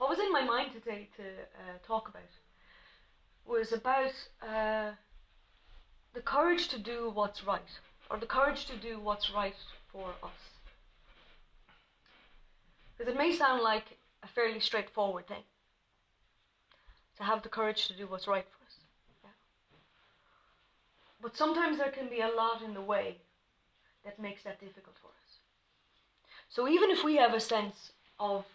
what was in my mind today to talk about was about the courage to do what's right, or the courage to do what's right for us. Because it may sound like a fairly straightforward thing, to have the courage to do what's right for us. Yeah. But sometimes there can be a lot in the way that makes that difficult for us. So even if we have a sense of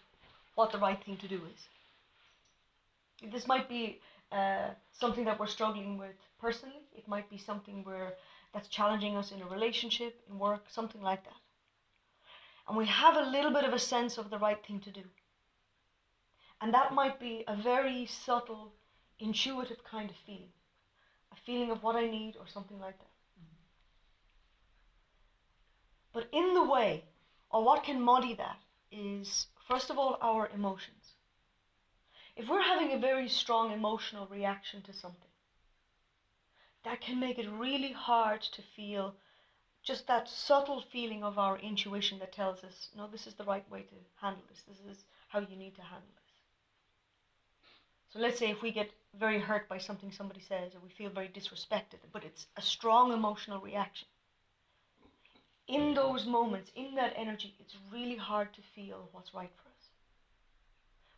what the right thing to do is, this might be something that we're struggling with personally. It might be something that's challenging us in a relationship, in work, something like that. And we have a little bit of a sense of the right thing to do. And that might be a very subtle, intuitive kind of feeling. A feeling of what I need or something like that. But in the way, or what can muddy that, is first of all our emotions. If we're having a very strong emotional reaction to something, that can make it really hard to feel just that subtle feeling of our intuition that tells us, no, this is the right way to handle this. This is how you need to handle this. So let's say if we get very hurt by something somebody says, or we feel very disrespected, but it's a strong emotional reaction. In those moments, in that energy, it's really hard to feel what's right for us.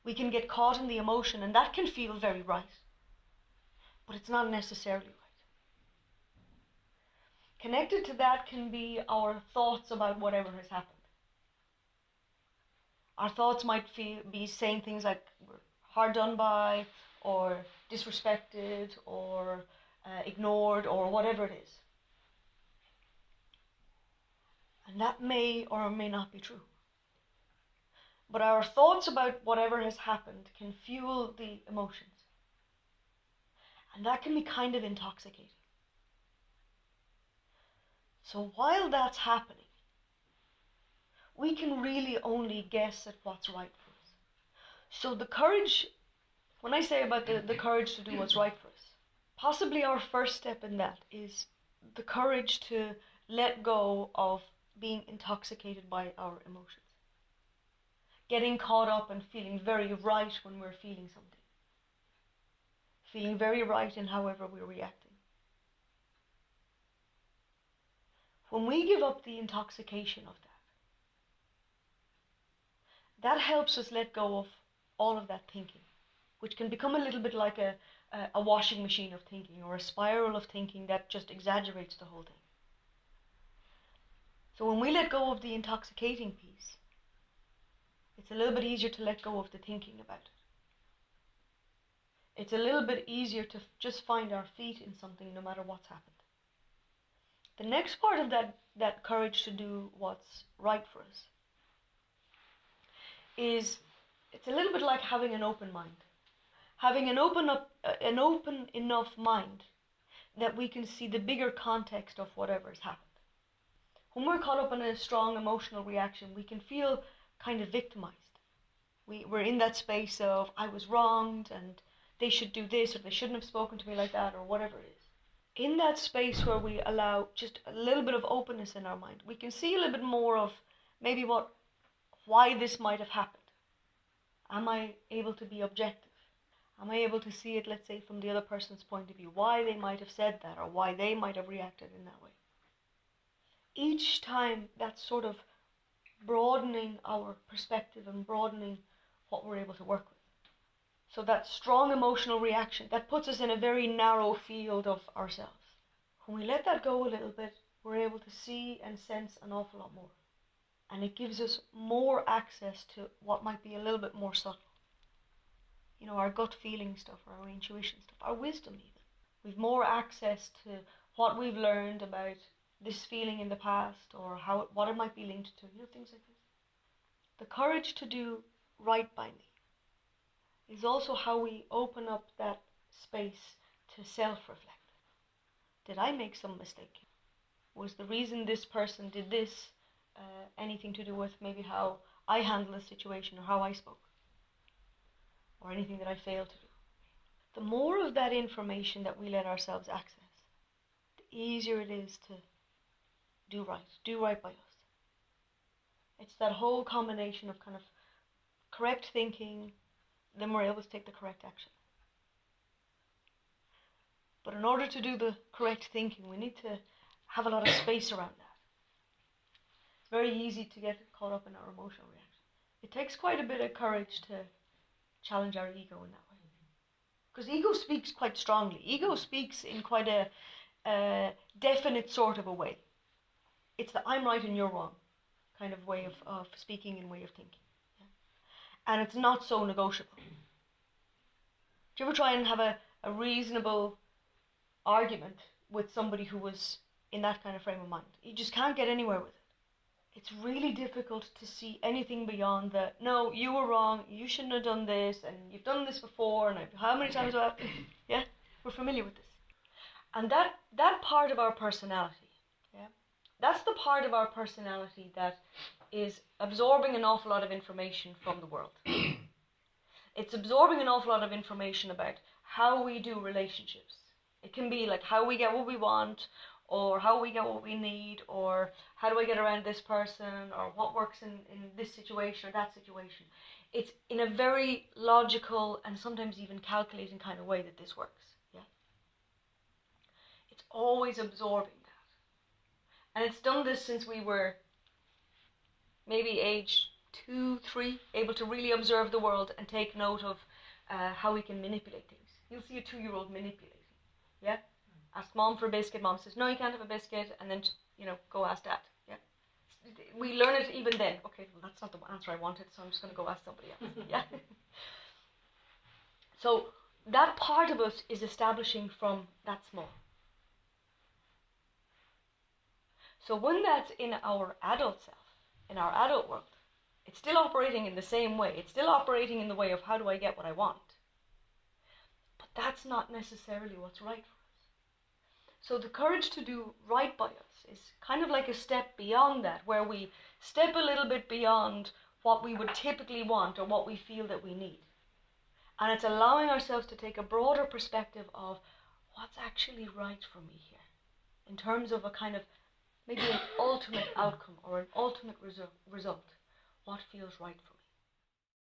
We can get caught in the emotion, and that can feel very right, but it's not necessarily right. Connected to that can be our thoughts about whatever has happened. Our thoughts might be saying things like we're hard done by, or disrespected, or ignored, or whatever it is. And that may or may not be true. But our thoughts about whatever has happened can fuel the emotions. And that can be kind of intoxicating. So while that's happening, we can really only guess at what's right for us. So the courage, when I say about the courage to do what's right for us, possibly our first step in that is the courage to let go of being intoxicated by our emotions. Getting caught up and feeling very right when we're feeling something. Feeling very right in however we're reacting. When we give up the intoxication of that helps us let go of all of that thinking, which can become a little bit like a washing machine of thinking, or a spiral of thinking that just exaggerates the whole thing. So when we let go of the intoxicating piece, it's a little bit easier to let go of the thinking about it. It's a little bit easier to just find our feet in something no matter what's happened. The next part of that courage to do what's right for us is, it's a little bit like having an open mind. Having an open enough mind that we can see the bigger context of whatever has happened. When we're caught up in a strong emotional reaction, we can feel kind of victimized. We're in that space of, I was wronged and they should do this, or they shouldn't have spoken to me like that, or whatever it is. In that space where we allow just a little bit of openness in our mind, we can see a little bit more of maybe why this might have happened. Am I able to be objective? Am I able to see it, let's say, from the other person's point of view, why they might have said that, or why they might have reacted in that way? Each time that's sort of broadening our perspective and broadening what we're able to work with. So that strong emotional reaction, that puts us in a very narrow field of ourselves. When we let that go a little bit, we're able to see and sense an awful lot more. And it gives us more access to what might be a little bit more subtle. You know, our gut feeling stuff, or our intuition stuff, our wisdom even. We've more access to what we've learned about this feeling in the past, or what it might be linked to, things like this. The courage to do right by me is also how we open up that space to self-reflect. Did I make some mistake? Was the reason this person did this anything to do with maybe how I handled the situation, or how I spoke, or anything that I failed to do? The more of that information that we let ourselves access, the easier it is to do right by us. It's that whole combination of kind of correct thinking, then we're able to take the correct action. But in order to do the correct thinking, we need to have a lot of space around that. It's very easy to get caught up in our emotional reaction. It takes quite a bit of courage to challenge our ego in that way. Because ego speaks quite strongly. Ego speaks in quite a definite sort of a way. It's the I'm right and you're wrong kind of way of speaking and way of thinking. Yeah? And it's not so negotiable. Do you ever try and have a reasonable argument with somebody who was in that kind of frame of mind? You just can't get anywhere with it. It's really difficult to see anything beyond the, no, you were wrong, you shouldn't have done this, and you've done this before, and how many times have I... Yeah, we're familiar with this. And that part of our personality, yeah, that's the part of our personality that is absorbing an awful lot of information from the world. It's absorbing an awful lot of information about how we do relationships. It can be like how we get what we want, or how we get what we need, or how do I get around this person, or what works in this situation or that situation. It's in a very logical and sometimes even calculating kind of way that this works. Yeah, it's always absorbing that. And it's done this since we were maybe age 2, 3, able to really observe the world and take note of how we can manipulate things. You'll see a 2-year-old manipulating. Yeah? Ask mom for a biscuit, mom says, no, you can't have a biscuit, and then, go ask dad. Yeah? We learn it even then. Okay, well, that's not the answer I wanted, so I'm just going to go ask somebody else. Yeah? So that part of us is establishing from that small. So when that's in our adult self, in our adult world, it's still operating in the same way. It's still operating in the way of how do I get what I want. But that's not necessarily what's right for us. So the courage to do right by us is kind of like a step beyond that, where we step a little bit beyond what we would typically want or what we feel that we need. And it's allowing ourselves to take a broader perspective of what's actually right for me here, in terms of a kind of maybe an ultimate outcome or an ultimate result. What feels right for me?